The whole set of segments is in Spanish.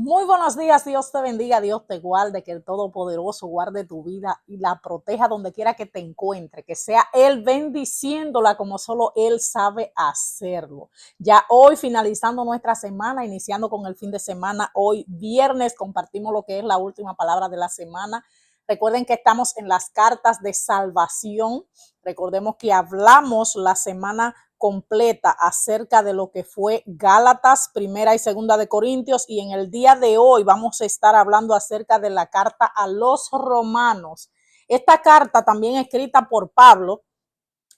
Muy buenos días, Dios te bendiga, Dios te guarde, que el Todopoderoso guarde tu vida y la proteja donde quiera que te encuentre, que sea Él bendiciéndola como solo Él sabe hacerlo. Ya hoy finalizando nuestra semana, iniciando con el fin de semana, hoy viernes compartimos lo que es la última palabra de la semana. Recuerden que estamos en las cartas de salvación. Recordemos que hablamos la semana completa acerca de lo que fue Gálatas, primera y segunda de Corintios, y en el día de hoy vamos a estar hablando acerca de la carta a los romanos. Esta carta también escrita por Pablo,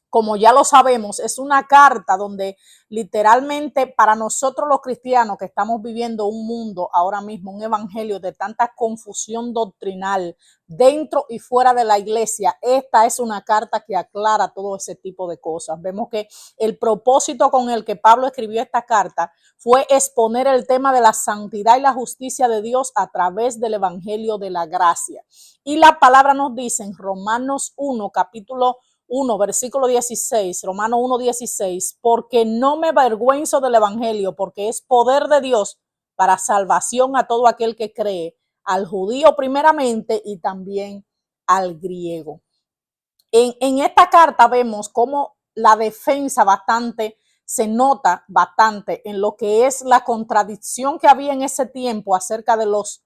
como ya lo sabemos, es una carta donde literalmente para nosotros los cristianos que estamos viviendo un mundo ahora mismo, un evangelio de tanta confusión doctrinal dentro y fuera de la iglesia, esta es una carta que aclara todo ese tipo de cosas. Vemos que el propósito con el que Pablo escribió esta carta fue exponer el tema de la santidad y la justicia de Dios a través del evangelio de la gracia. Y la palabra nos dice en Romanos 1, capítulo 1, versículo 16, Romano 1, 16, porque no me avergüenzo del evangelio, porque es poder de Dios para salvación a todo aquel que cree, al judío primeramente y también al griego. En esta carta vemos cómo la defensa se nota bastante en lo que es la contradicción que había en ese tiempo acerca de los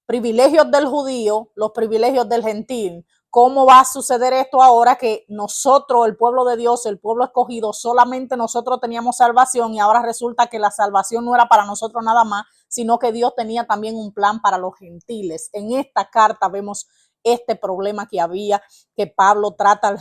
privilegios del judío, los privilegios del gentil. ¿Cómo va a suceder esto ahora que nosotros, el pueblo de Dios, el pueblo escogido, solamente nosotros teníamos salvación y ahora resulta que la salvación no era para nosotros nada más, sino que Dios tenía también un plan para los gentiles? En esta carta vemos este problema que había, que Pablo trata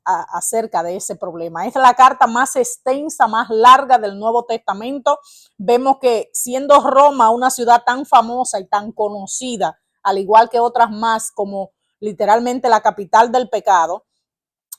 acerca de ese problema. Es la carta más extensa, más larga del Nuevo Testamento. Vemos que siendo Roma una ciudad tan famosa y tan conocida, al igual que otras más como literalmente la capital del pecado,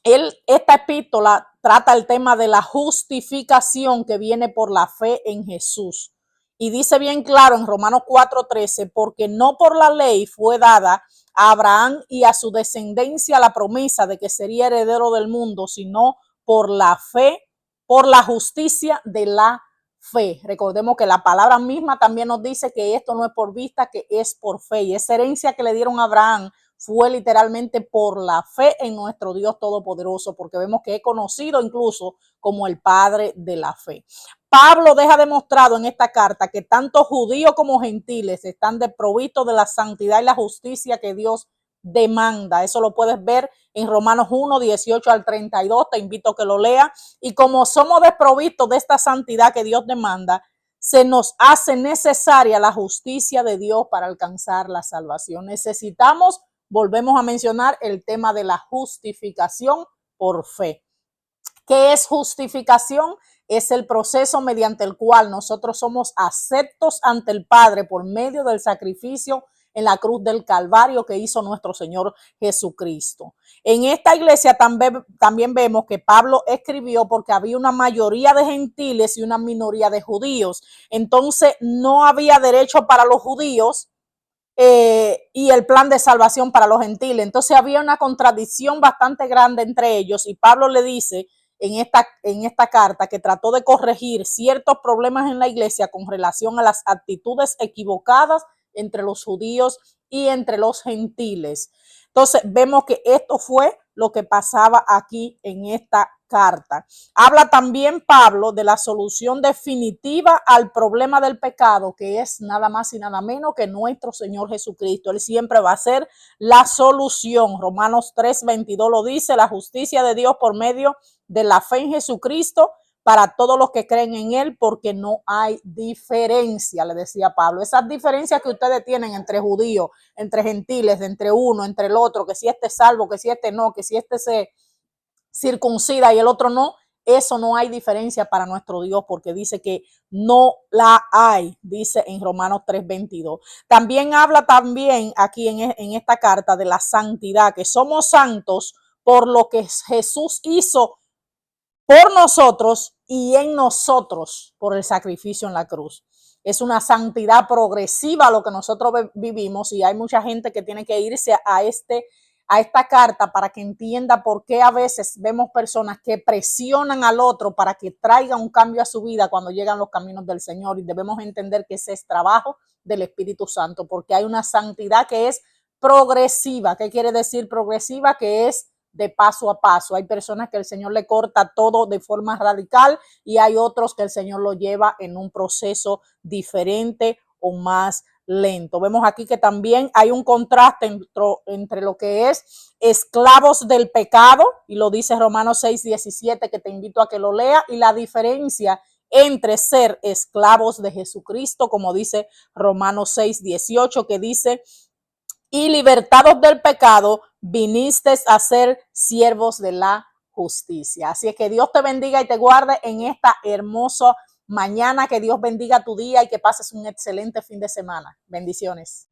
esta epístola trata el tema de la justificación que viene por la fe en Jesús. Y dice bien claro en Romanos 4:13, porque no por la ley fue dada a Abraham y a su descendencia la promesa de que sería heredero del mundo, sino por la fe, por la justicia de la fe. Recordemos que la palabra misma también nos dice que esto no es por vista, que es por fe. Y esa herencia que le dieron a Abraham fue literalmente por la fe en nuestro Dios Todopoderoso, porque vemos que es conocido incluso como el Padre de la fe. Pablo deja demostrado en esta carta que tanto judíos como gentiles están desprovistos de la santidad y la justicia que Dios demanda. Eso lo puedes ver en Romanos 1, 18 al 32. Te invito a que lo leas. Y como somos desprovistos de esta santidad que Dios demanda, se nos hace necesaria la justicia de Dios para alcanzar la salvación. Necesitamos, volvemos a mencionar, el tema de la justificación por fe. ¿Qué es justificación? Es el proceso mediante el cual nosotros somos aceptos ante el Padre por medio del sacrificio en la cruz del Calvario que hizo nuestro Señor Jesucristo. En esta iglesia también vemos que Pablo escribió porque había una mayoría de gentiles y una minoría de judíos. Entonces no había derecho para los judíos y el plan de salvación para los gentiles. Entonces había una contradicción bastante grande entre ellos y Pablo le dice en esta carta que trató de corregir ciertos problemas en la iglesia con relación a las actitudes equivocadas entre los judíos y entre los gentiles. Entonces vemos que esto fue lo que pasaba aquí en esta carta. Habla también Pablo de la solución definitiva al problema del pecado, que es nada más y nada menos que nuestro Señor Jesucristo. Él siempre va a ser la solución. Romanos 3:22 lo dice, la justicia de Dios por medio de la fe en Jesucristo para todos los que creen en Él, porque no hay diferencia, le decía Pablo. Esas diferencias que ustedes tienen entre judíos, entre gentiles, entre uno, entre el otro, que si este es salvo, que si este no, que si este se circuncida y el otro no, eso no hay diferencia para nuestro Dios, porque dice que no la hay, dice en Romanos 3:22. También habla aquí en esta carta de la santidad, que somos santos por lo que Jesús hizo por nosotros y en nosotros por el sacrificio en la cruz. Es una santidad progresiva lo que nosotros vivimos y hay mucha gente que tiene que irse a esta carta para que entienda por qué a veces vemos personas que presionan al otro para que traiga un cambio a su vida cuando llegan los caminos del Señor, y debemos entender que ese es trabajo del Espíritu Santo, porque hay una santidad que es progresiva. ¿Qué quiere decir progresiva? Que es de paso a paso. Hay personas que el Señor le corta todo de forma radical y hay otros que el Señor lo lleva en un proceso diferente o más lento. Vemos aquí que también hay un contraste entre lo que es esclavos del pecado, y lo dice Romanos 6:17, que te invito a que lo lea, y la diferencia entre ser esclavos de Jesucristo, como dice Romanos 6:18, que dice: y libertados del pecado, viniste a ser siervos de la justicia. Así es que Dios te bendiga y te guarde en esta hermosa mañana, que Dios bendiga tu día y que pases un excelente fin de semana. Bendiciones.